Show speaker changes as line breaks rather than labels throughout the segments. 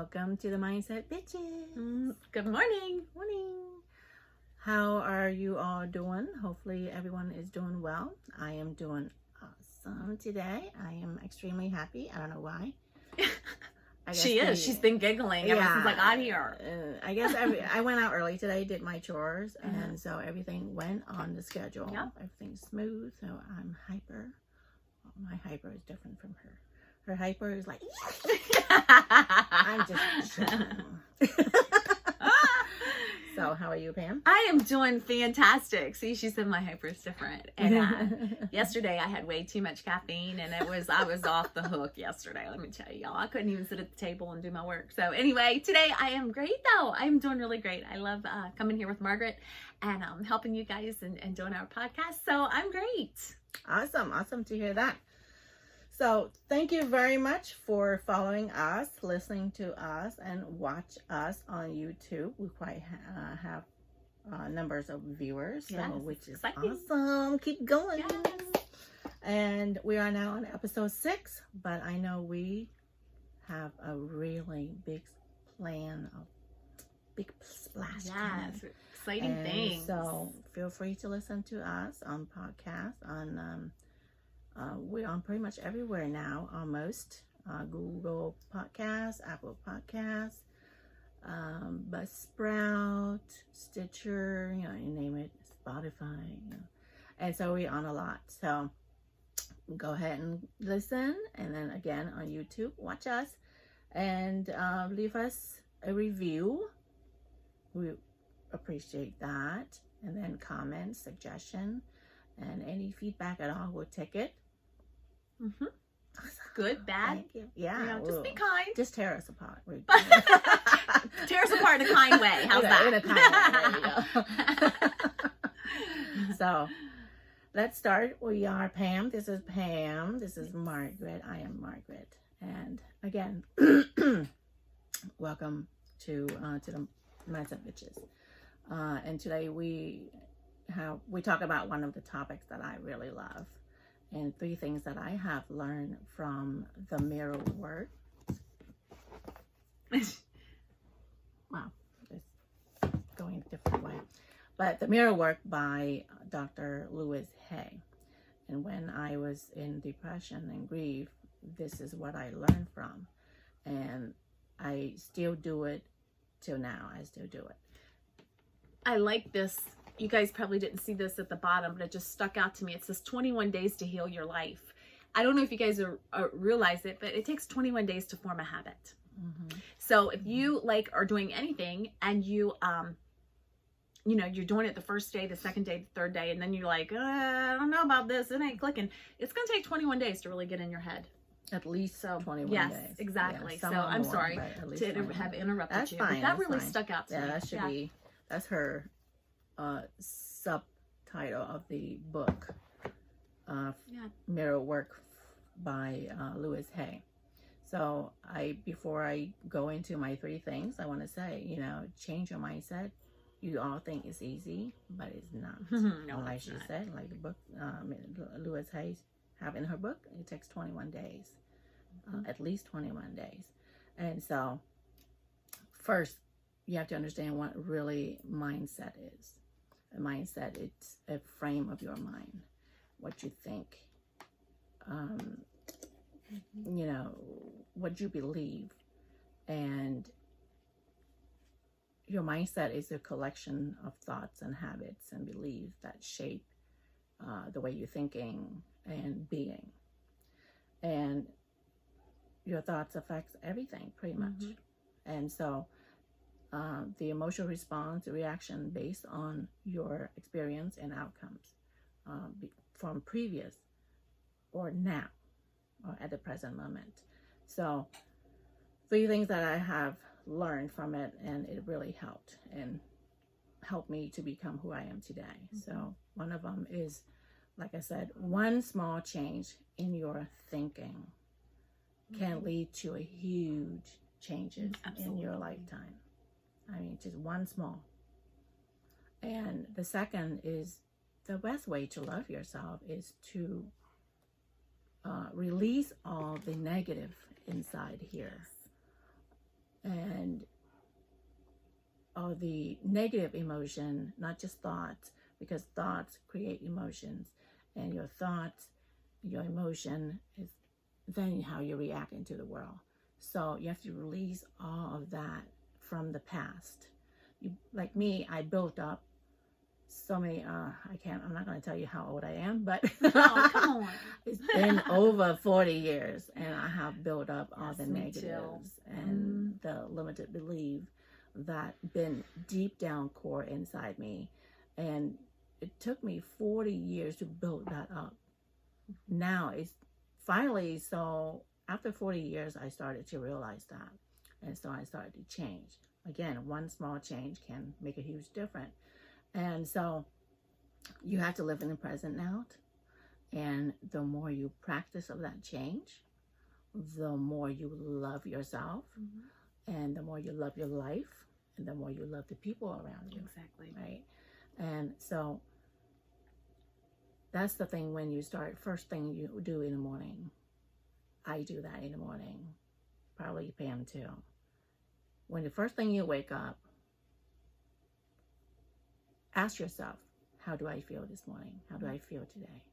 Welcome to the Mindset Bitches.
Good morning.
Morning. How are you all doing? Hopefully everyone is doing well. I am doing awesome today. I am extremely happy. I don't know why.
She is. She's been giggling ever since I got here.
I guess I went out early today, did my chores, and so everything went on the schedule.
Yeah.
Everything's smooth, so I'm hyper. My hyper is different from her. Her hyper is like, I'm just So, how are you, Pam?
I am doing fantastic. See, she said my hyper is different. And yesterday I had way too much caffeine, and I was off the hook yesterday. Let me tell y'all, I couldn't even sit at the table and do my work. So anyway, today I am great though. I'm doing really great. I love coming here with Margaret and helping you guys and doing our podcast. So I'm great.
Awesome to hear that. So thank you very much for following us, listening to us, and watch us on YouTube. We quite have numbers of viewers,
yes,
which is
exciting.
Awesome. Keep going.
Yes.
And we are now on episode 6, but I know we have a really big plan, a big splash.
Yes, exciting things.
So feel free to listen to us on podcasts, on we're on pretty much everywhere now, almost. Google Podcasts, Apple Podcasts, Buzzsprout, Stitcher, you name it, Spotify. And so we're on a lot. So go ahead and listen. And then again on YouTube, watch us and leave us a review. We appreciate that. And then comments, suggestion, and any feedback at all, we'll take it.
Mm-hmm. Good, bad.
Thank you. Yeah.
Just be kind.
Just tear us apart.
Tear us apart in a kind way. How's that?
In a kind way. There you go. So let's start. We are Pam. This is Pam. This is Margaret. I am Margaret. And again, welcome to the Mindset Bitches. And today we talk about one of the topics that I really love, and 3 things that I have learned from the mirror work. Wow, it's going a different way. But the mirror work by Dr. Louise Hay. And when I was in depression and grief, this is what I learned from. And I still do it till now. I still do it.
I like this. You guys probably didn't see this at the bottom, but it just stuck out to me. It says 21 days to heal your life. I don't know if you guys realize it, but it takes 21 days to form a habit. Mm-hmm. So if you are doing anything and you, you're doing it the first day, the second day, the third day, and then you're like, I don't know about this. It ain't clicking. It's going to take 21 days to really get in your head.
At least 21 days.
Yes, exactly. Yeah, so I'm sorry to have interrupted
that's
you.
Fine,
but that really
fine.
stuck out to me.
Yeah, that should be, that's her subtitle of the book, Mirror Work by Louise Hay. So before I go into my 3 things, I want to say, change your mindset. You all think it's easy, but it's not.
No,
like she said, like the book Louise Hay have in her book, it takes 21 days, at least 21 days. And so first, you have to understand what really mindset is. A mindset, it's a frame of your mind, what you think, what you believe. And your mindset is a collection of thoughts and habits and beliefs that shape the way you're thinking and being. And your thoughts affects everything pretty much. Mm-hmm. And so the emotional response, the reaction based on your experience and outcomes from previous or now or at the present moment. So 3 things that I have learned from it, and it really helped me to become who I am today. Mm-hmm. So one of them is, like I said, one small change in your thinking can lead to a huge changes in your lifetime. I mean, just one small. And the second is, the best way to love yourself is to release all the negative inside here. and all the negative emotion, not just thoughts, because thoughts create emotions, and your thoughts, your emotion is then how you react into the world. So you have to release all of that from the past. Like me, I built up so many, I'm not going to tell you how old I am, but
Oh, come on.
it's been over 40 years, and I have built up all
Yes,
the
me
negatives
too.
and the limited belief that been deep down core inside me. And it took me 40 years to build that up. Now it's finally, so after 40 years, I started to realize that. And so I started to change. Again, one small change can make a huge difference. And so you have to live in the present now. And the more you practice of that change, the more you love yourself, and the more you love your life, and the more you love the people around you.
Exactly.
Right? And so that's the thing when you start, first thing you do in the morning. I do that in the morning. Probably Pam too. When the first thing you wake up, ask yourself, how do I feel this morning? How do I feel today?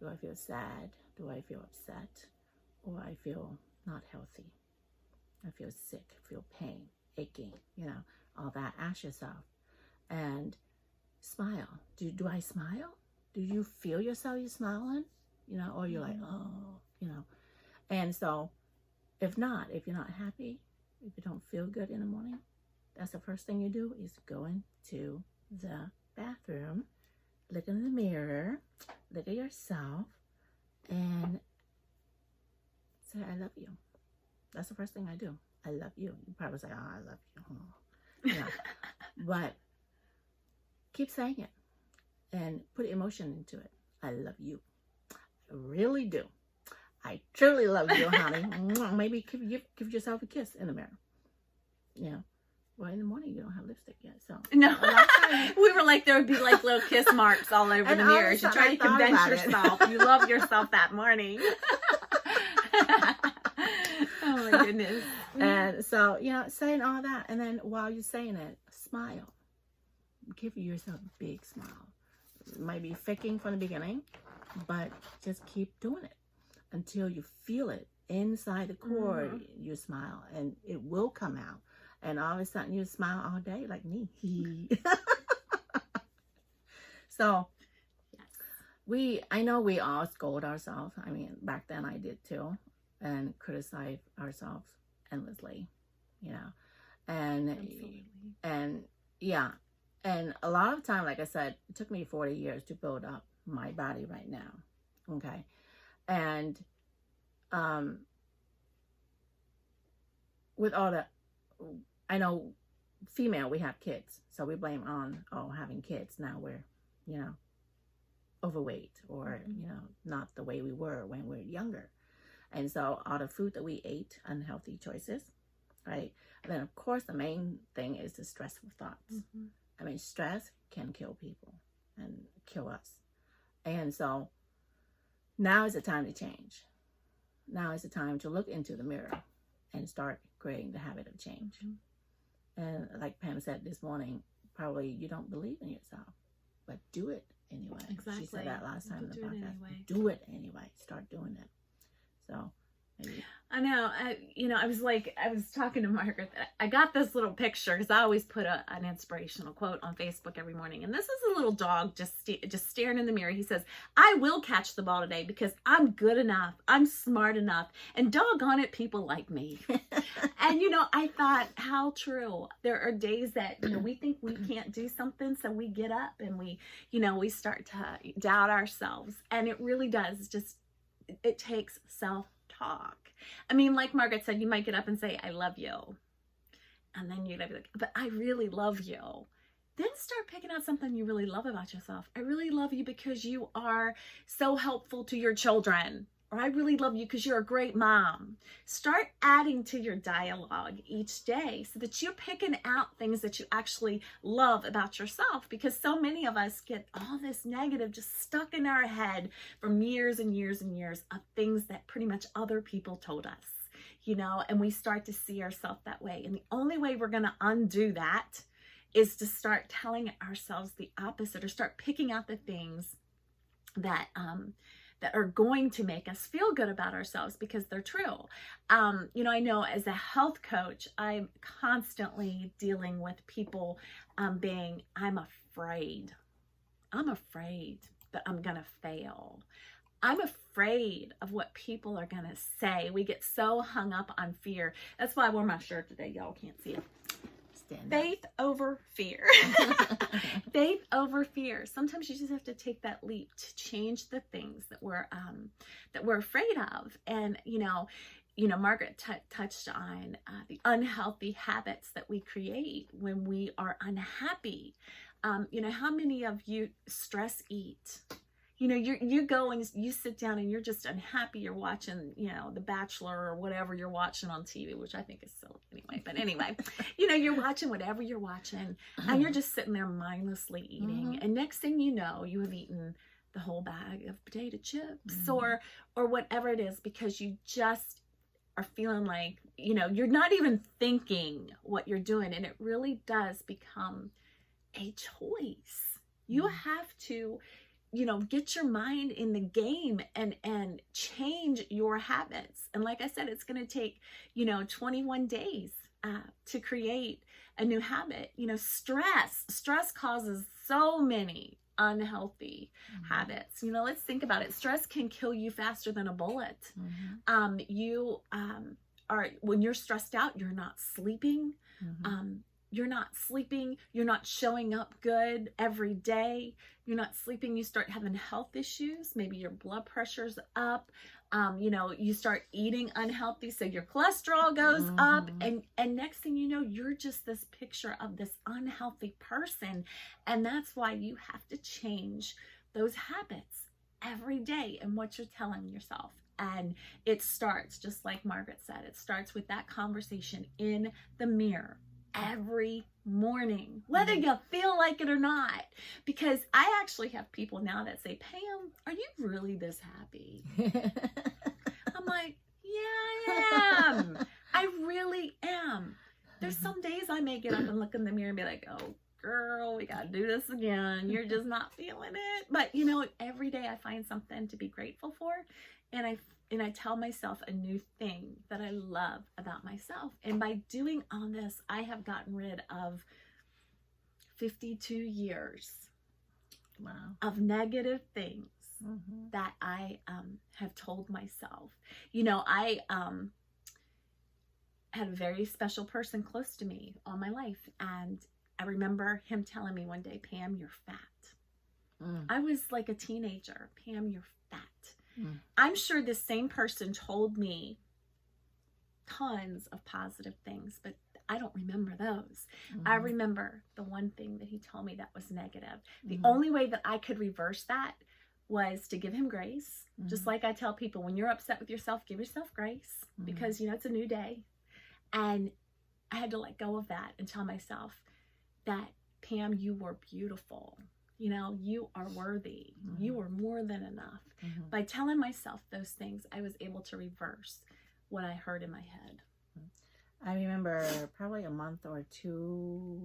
Do I feel sad? Do I feel upset? Or I feel not healthy? I feel sick, feel pain, aching, all that. Ask yourself. And smile. Do I smile? Do you feel yourself you smiling? Or you're like, oh, And so if you're not happy, if you don't feel good in the morning, that's the first thing you do is go into the bathroom, look in the mirror, look at yourself, and say, I love you. That's the first thing I do. I love you. You probably say, oh, I love you. Oh. But keep saying it and put emotion into it. I love you. I really do. I truly love you, honey. Maybe give yourself a kiss in the mirror. Well, in the morning you don't have lipstick yet, so
no. We were like, there would be like little kiss marks all over the mirror to try to convince yourself you love yourself that morning. Oh my goodness.
And so saying all that, and then while you're saying it, smile. Give yourself a big smile. It might be faking from the beginning, but just keep doing it until you feel it inside the core. You smile, and it will come out. And all of a sudden you smile all day like me. So I know we all scold ourselves. I mean, back then I did too, and criticize ourselves endlessly, and
Absolutely.
and a lot of time, like I said, it took me 40 years to build up my body right now. Okay. And with all that, I know female, we have kids, so we blame on having kids. Now we're overweight, or not the way we were when we were younger. And so all the food that we ate, unhealthy choices, right? And then of course the main thing is the stressful thoughts. I mean, stress can kill people and kill us. And so now is the time to change. Now is the time to look into the mirror and start creating the habit of change. And like Pam said this morning, probably you don't believe in yourself, but do it anyway.
Exactly.
She said that last time in the podcast.
Anyway.
Do it anyway. Start doing it. So maybe.
I know. I was talking to Margaret. I got this little picture because I always put an inspirational quote on Facebook every morning. And this is a little dog just staring in the mirror. He says, I will catch the ball today because I'm good enough. I'm smart enough. And doggone it, people like me. And, I thought, how true. There are days that, we think we can't do something. So we get up and we start to doubt ourselves. And it really does. It takes self-talk. I mean, like Margaret said, you might get up and say, I love you. And then you're going to be like, but I really love you. Then start picking out something you really love about yourself. I really love you because you are so helpful to your children. Or I really love you because you're a great mom. Start adding to your dialogue each day so that you're picking out things that you actually love about yourself, because so many of us get all this negative just stuck in our head from years and years and years of things that pretty much other people told us. you know, and we start to see ourselves that way. And the only way we're going to undo that is to start telling ourselves the opposite, or start picking out the things that that are going to make us feel good about ourselves because they're true. You know, I know as a health coach, I'm constantly dealing with people being, I'm afraid that I'm gonna fail. I'm afraid of what people are gonna say. We get so hung up on fear. That's why I wore my shirt today. Y'all can't see it. Faith over fear. Faith over fear. Sometimes you just have to take that leap to change the things that we're afraid of. And you know, Margaret touched on the unhealthy habits that we create when we are unhappy. You know, how many of you stress eat? You know, you go and you sit down and you're just unhappy. You're watching, you know, The Bachelor or whatever you're watching on TV, which I think is silly anyway. But anyway, you know, you're watching whatever you're watching, and you're just sitting there mindlessly eating. And next thing you know, you have eaten the whole bag of potato chips or whatever it is, because you just are feeling like, you know, you're not even thinking what you're doing, and it really does become a choice. You have to, you know, get your mind in the game and change your habits. And like I said, it's going to take, you know, 21 days to create a new habit. You know, stress causes so many unhealthy habits. You know, let's think about it. Stress can kill you faster than a bullet. You are, when you're stressed out, you're not sleeping. You're not showing up good every day. You're not sleeping. You start having health issues. Maybe your blood pressure's up. You know, you start eating unhealthy, so your cholesterol goes up. And next thing you know, you're just this picture of this unhealthy person. And that's why you have to change those habits every day and what you're telling yourself. And it starts, just like Margaret said, it starts with that conversation in the mirror every morning, whether you feel like it or not. Because I actually have people now that say, Pam, are you really this happy? I'm like, yeah, I am. I really am. There's some days I may get up and look in the mirror and be like, oh girl, we gotta do this again. You're just not feeling it. But you know, every day I find something to be grateful for, and I tell myself a new thing that I love about myself. And by doing all this, I have gotten rid of 52 years of negative things that I have told myself. You know, I had a very special person close to me all my life. And I remember him telling me one day, Pam, you're fat. I was like a teenager. Pam, you're fat. I'm sure this same person told me tons of positive things, but I don't remember those. I remember the one thing that he told me that was negative. The only way that I could reverse that was to give him grace. Just like I tell people, when you're upset with yourself, give yourself grace, because, you know, it's a new day. And I had to let go of that and tell myself that, Pam, you were beautiful. You know, you are worthy. You are more than enough. By telling myself those things, I was able to reverse what I heard in my head.
I remember probably a month or two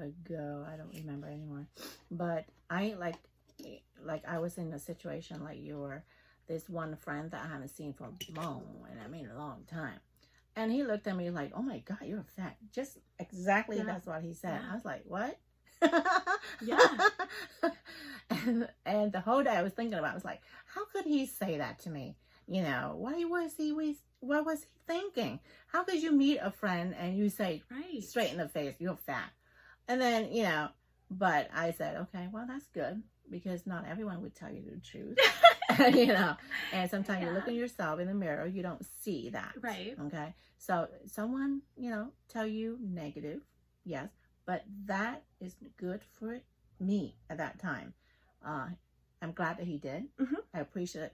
ago, I don't remember anymore, but I like I was in a situation like you were, this one friend that I haven't seen for a long time. And he looked at me like, oh my God, you're fat. Just exactly that's what he said. I was like, what? And the whole day I was thinking about it, I was like, how could he say that to me? You know, what was he thinking? How could you meet a friend and you say straight in the face, you're fat? And then, you know, but I said, okay, well, that's good, because not everyone would tell you the truth. You know, and sometimes you look at yourself in the mirror, you don't see that. Okay. So someone, you know, tell you negative, yes, but that is good for me at that time. I'm glad that he did. I appreciate,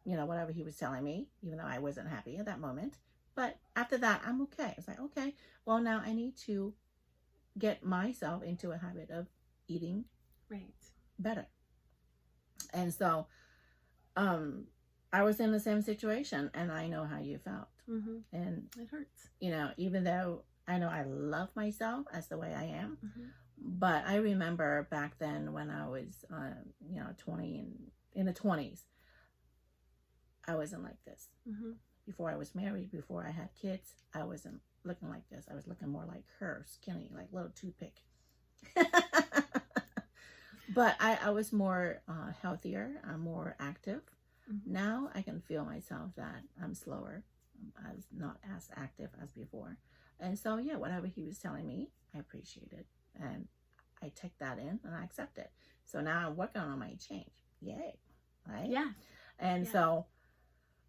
you know, whatever he was telling me, even though I wasn't happy at that moment. But after that, I'm okay. It's like, okay, well, now I need to get myself into a habit of eating better. And so, I was in the same situation, and I know how you felt.
Mm-hmm.
And
It hurts.
you know, even though I know I love myself as the way I am,
Mm-hmm.
but I remember back then when I was, 20 and in the 20s, I wasn't like this.
Mm-hmm.
Before I was married, before I had kids, I wasn't looking like this. I was looking more like her, skinny, like little toothpick. But I was more healthier. I'm more active.
Mm-hmm.
Now I can feel myself that I'm slower. I was not as active as before. And so, yeah, whatever he was telling me, I appreciate it. And I take that in and I accept it. So now I'm working on my change. Yay. Right?
Yeah.
And
Yeah.
so,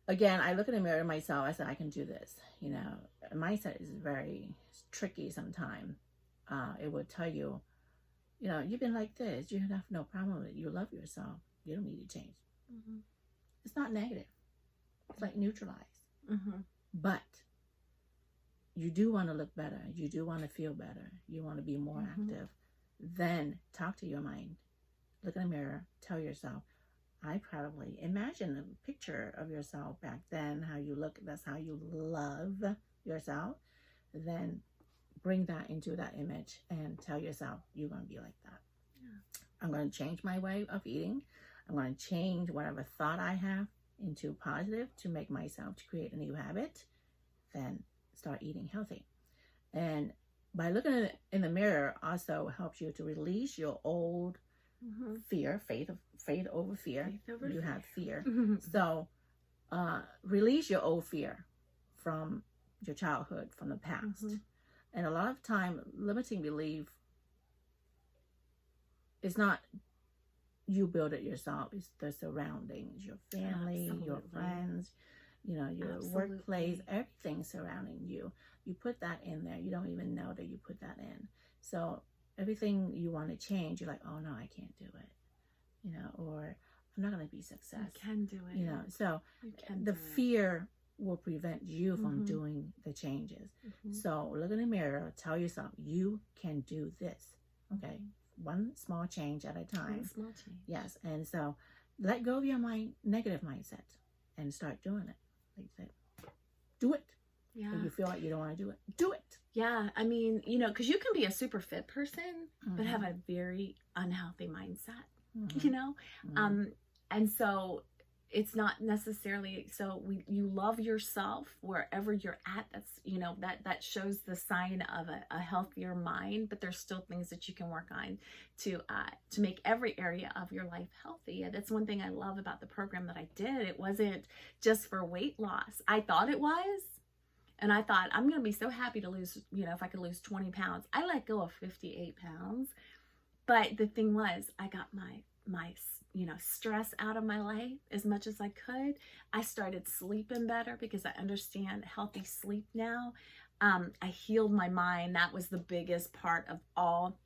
again, I look in the mirror at myself. I said, I can do this. You know, mindset is very tricky sometimes. It will tell you, you know, you've been like this. You have no problem with it. You love yourself. You don't need to change.
Mm-hmm.
It's not negative. It's like neutralized.
Mm-hmm.
But you do want to look better. You do want to feel better. You want to be more active. Then talk to your mind. Look in the mirror. Tell yourself, I probably imagine a picture of yourself back then, how you look. That's how you love yourself. Then bring that into that image and tell yourself, you're going to be like that.
Yeah.
I'm going to change my way of eating. I'm going to change whatever thought I have into positive to make myself to create a new habit. Then start eating healthy. And by looking in the mirror also helps you to release your old fear, faith over fear.
Faith over
You
fear.
have fear. So release your old fear from your childhood, from the past. And a lot of time, limiting belief is not you build it yourself. It's the surroundings, your family, your friends, you know, your workplace, everything surrounding you. You put that in there. You don't even know that you put that in. So everything you want to change, you're like, oh no, I can't do it. You know, or I'm not going to be success.
You can do it.
You know, so
the
fear will prevent you from doing the changes. So look in the mirror, tell yourself, you can do this. Okay. One small change at a time.
One small change.
Yes. And so let go of your negative mindset and start doing it. Like you said, do it.
Yeah.
If you feel like you don't want to do it, do it.
Yeah. I mean, you know, because you can be a super fit person, but have a very unhealthy mindset, you know? And so it's not necessarily, so you love yourself wherever you're at. That's, you know, that shows the sign of a healthier mind, but there's still things that you can work on to make every area of your life healthy. And that's one thing I love about the program that I did. It wasn't just for weight loss. I thought it was. And I thought, I'm going to be so happy to lose, you know, if I could lose 20 pounds. I let go of 58 pounds. But the thing was, I got my you know, stress out of my life as much as I could. I started sleeping better because I understand healthy sleep now. I healed my mind. That was the biggest part of all.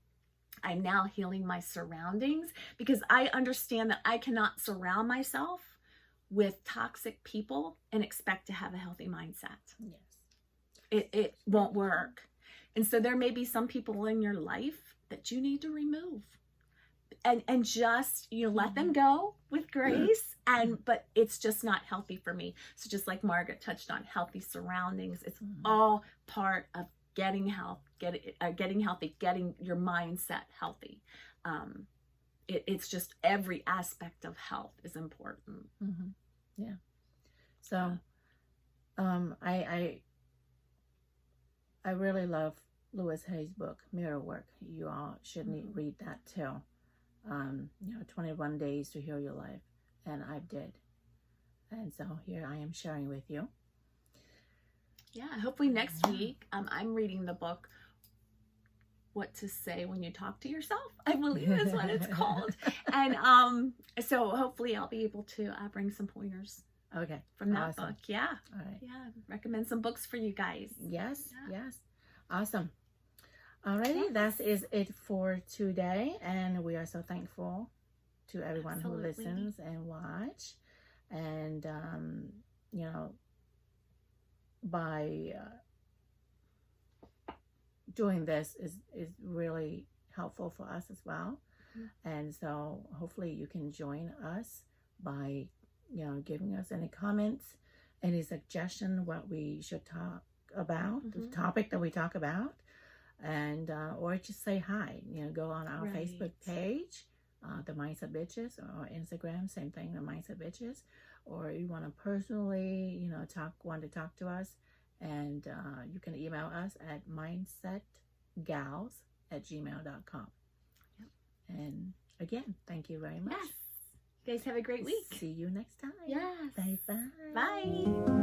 I'm now healing my surroundings because I understand that I cannot surround myself with toxic people and expect to have a healthy mindset.
Yes.
It won't work. And so there may be some people in your life that you need to remove. And just, you know, let them go with grace, but it's just not healthy for me. So just like Margaret touched on, healthy surroundings, it's all part of getting healthy, getting your mindset healthy. It's just every aspect of health is important.
Yeah. So I really love Louise Hay's book, Mirror Work. You all should read that too. You know, 21 days to heal your life. And I did. And so here I am sharing with you.
Yeah, hopefully next week, I'm reading the book, What to Say When You Talk to Yourself, I believe is what it's called. And so hopefully I'll be able to bring some pointers from that book. Yeah.
All right.
Yeah. Recommend some books for you guys.
Yes. Awesome. Alrighty, that is it for today, and we are so thankful to everyone who listens and watch. And you know, by doing this is really helpful for us as well. And so hopefully you can join us by giving us any comments, any suggestion what we should talk about, the topic that we talk about, and or just say hi. Go on our Facebook page, the Mindset Bitches, or Instagram, same thing, the Mindset Bitches. Or you want to personally, want to talk to us, and you can email us at mindsetgals@gmail.com.
Yep.
And again, thank you very much.
Yes. You guys have a great week.
See you next time.
Yes.
Bye-bye.
Bye.